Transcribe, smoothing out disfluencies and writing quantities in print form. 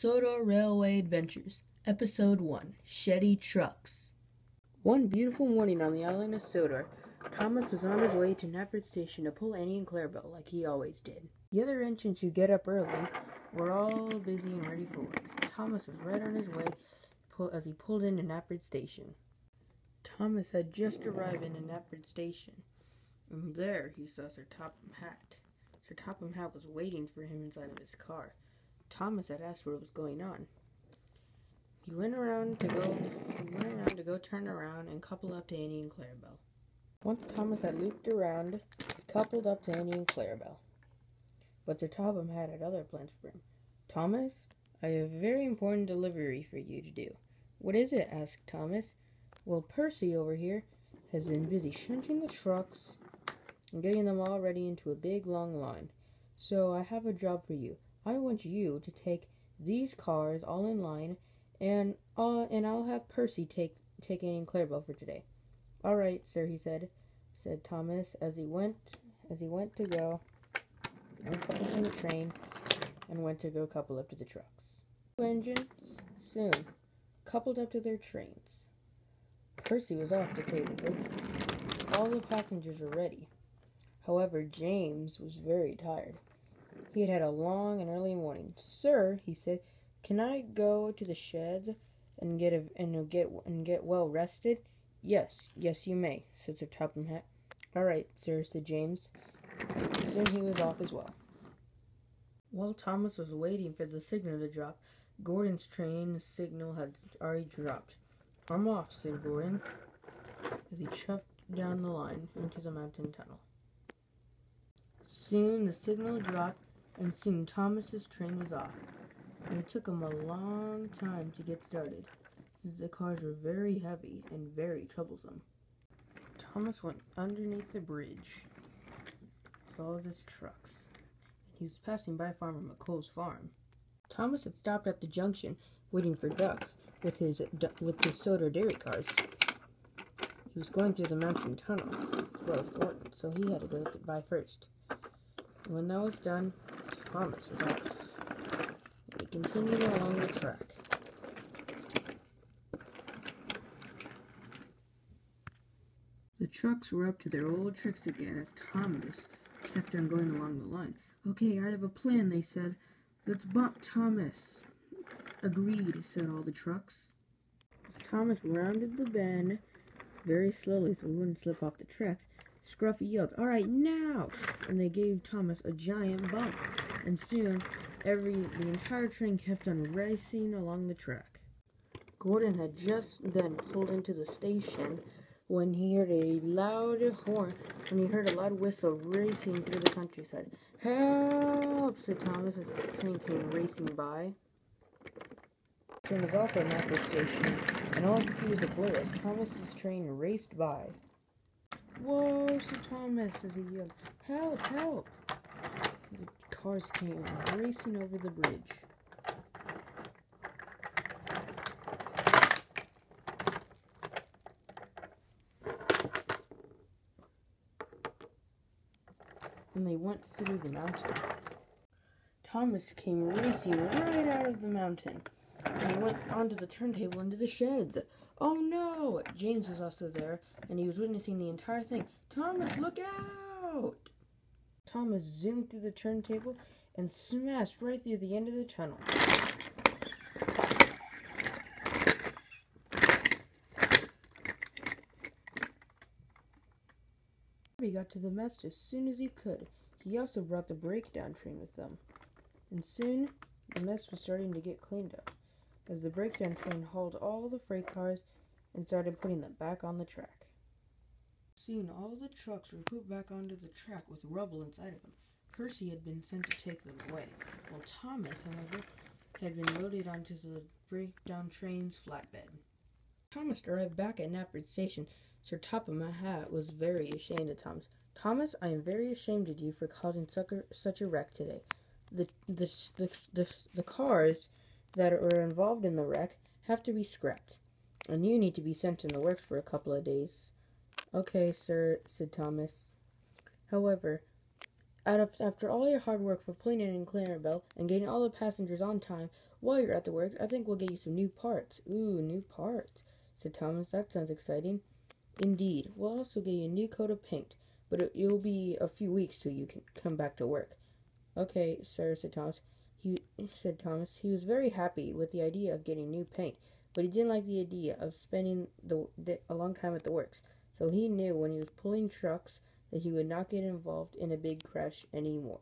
Sodor Railway Adventures, Episode 1, Shady Trucks. One beautiful morning on the island of Sodor, Thomas was on his way to Nappert Station to pull Annie and Clarabelle like he always did. The other engines who get up early were all busy and ready for work. Thomas was right on his way as he pulled into Nappert Station. Thomas had just arrived in Nappert Station, and there he saw Sir Topham Hatt. Sir Topham Hatt was waiting for him inside of his car. Thomas had asked what was going on. He went around to go turn around and couple up to Annie and Clarabelle. Once Thomas had looped around, he coupled up to Annie and Clarabelle. But Sir Topham had other plans for him. "Thomas, I have a very important delivery for you to do." "What is it?" asked Thomas. "Well, Percy over here has been busy shunting the trucks and getting them all ready into a big long line. So I have a job for you. I want you to take these cars all in line, and I'll have Percy take Annie and Clarabelle for today." "All right, sir," said Thomas as he went to go and couple in the train and went to go couple up to the trucks. Two engines soon coupled up to their trains. Percy was off to pay the bridges. All the passengers were ready. However, James was very tired. He had had a long and early morning. "Sir," he said, "can I go to the sheds and get well rested?" Yes, you may," said Sir Topham Hatt. "All right, sir," said James. Soon he was off as well. While Thomas was waiting for the signal to drop, Gordon's train signal had already dropped. "I'm off," said Gordon, as he chuffed down the line into the mountain tunnel. Soon the signal dropped, and soon Thomas's train was off. And it took him a long time to get started, since the cars were very heavy and very troublesome. Thomas went underneath the bridge with all of his trucks, and he was passing by Farmer McColl's farm. Thomas had stopped at the junction, waiting for Duck with his Sodor dairy cars. He was going through the mountain tunnels, as well as Gordon, so he had to go by first. And when that was done, Thomas was off, and he continued along the track. The trucks were up to their old tricks again as Thomas kept on going along the line. "Okay, I have a plan," they said. "Let's bump Thomas." "Agreed," said all the trucks. As Thomas rounded the bend very slowly so he wouldn't slip off the tracks, Scruffy yelled, "All right, now!" And they gave Thomas a giant bump. And soon, the entire train kept on racing along the track. Gordon had just then pulled into the station when he heard a loud whistle racing through the countryside. "Help!" said Thomas as his train came racing by. The train was also at Nappert Station, and all he could see was a blur as Thomas's train raced by. "Whoa!" said Thomas as he yelled, "Help! Help!" The cars came racing over the bridge. And they went through the mountain. Thomas came racing right out of the mountain, and he went onto the turntable into the sheds. "Oh no!" James was also there, and he was witnessing the entire thing. "Thomas, look out!" Thomas zoomed through the turntable and smashed right through the end of the tunnel. He got to the mast as soon as he could. He also brought the breakdown train with them. And soon, the mess was starting to get cleaned up, as the breakdown train hauled all the freight cars and started putting them back on the track. Soon, all the trucks were put back onto the track with rubble inside of them. Percy had been sent to take them away, while Thomas, however, had been loaded onto the breakdown train's flatbed. Thomas arrived back at Nappert Station. Sir Topham Hatt was very ashamed of Thomas. "Thomas, I am very ashamed of you for causing such a wreck today. The cars that are involved in the wreck have to be scrapped, and you need to be sent in the works for a couple of days." "Okay, sir," said Thomas. "However, After all your hard work for pulling in Clarabelle and getting all the passengers on time while you're at the works, I think we'll get you some new parts." "Ooh, new parts," said Thomas. "That sounds exciting." "Indeed. We'll also get you a new coat of paint, but it'll be a few weeks till you can come back to work." "Okay, sir," said Thomas. He was very happy with the idea of getting new paint, but he didn't like the idea of spending a long time at the works. So he knew when he was pulling trucks that he would not get involved in a big crash anymore.